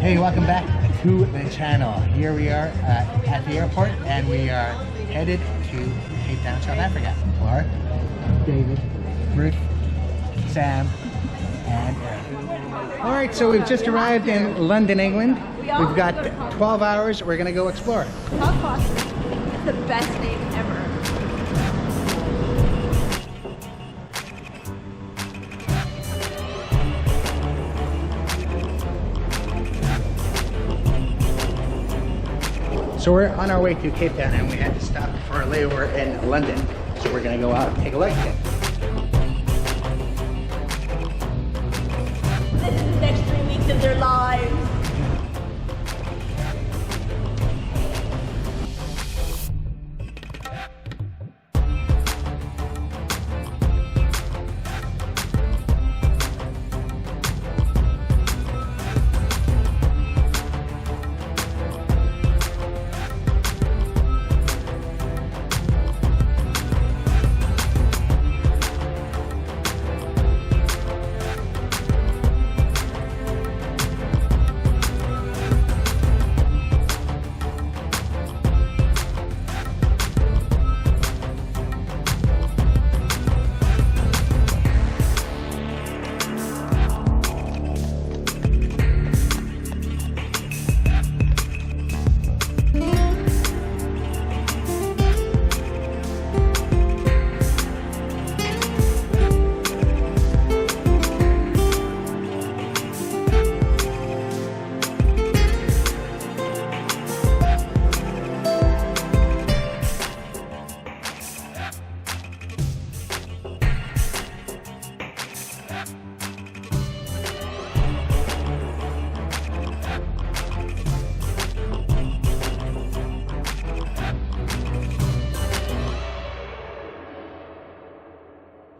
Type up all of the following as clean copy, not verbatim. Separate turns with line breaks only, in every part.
Hey, welcome back to the channel. Here we are at the airport and we are headed to Cape Town, South Africa. Clark, David, Ruth, Sam, and Aaron. Alright, so we've just arrived in London, England. We've got 12 hours. We're going to go explore.
Talk Foster. The best name ever.
So we're on our way to Cape Town and we had to stop for a layover in London. So we're going to go out and take a look at it.
This is the next 3 weeks of their lives.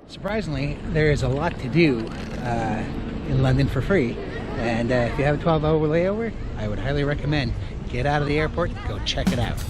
Surprisingly, there is a lot to do in London for free, and if you have a 12-hour layover, I would highly recommend get out of the airport, go check it out.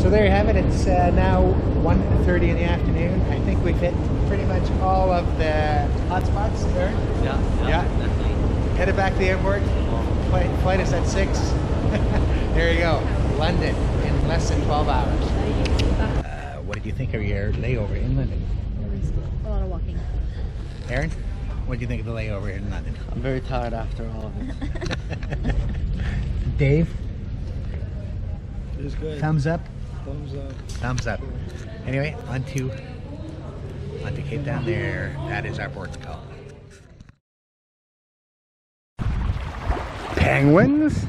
So there you have it. It's now 1:30 in the afternoon. I think we've hit pretty much all of the hot spots there.
Yeah, definitely.
Headed back to the airport. Flight is at 6. There you go. London in less than 12 hours. What did you think of your layover in London?
A lot of walking.
Aaron, what did you think of the layover in London?
I'm very tired after all of it.
Dave?
It was good.
Thumbs up?
Thumbs up.
Thumbs up. Anyway, on to Cape Town there. That is our port call. Penguins?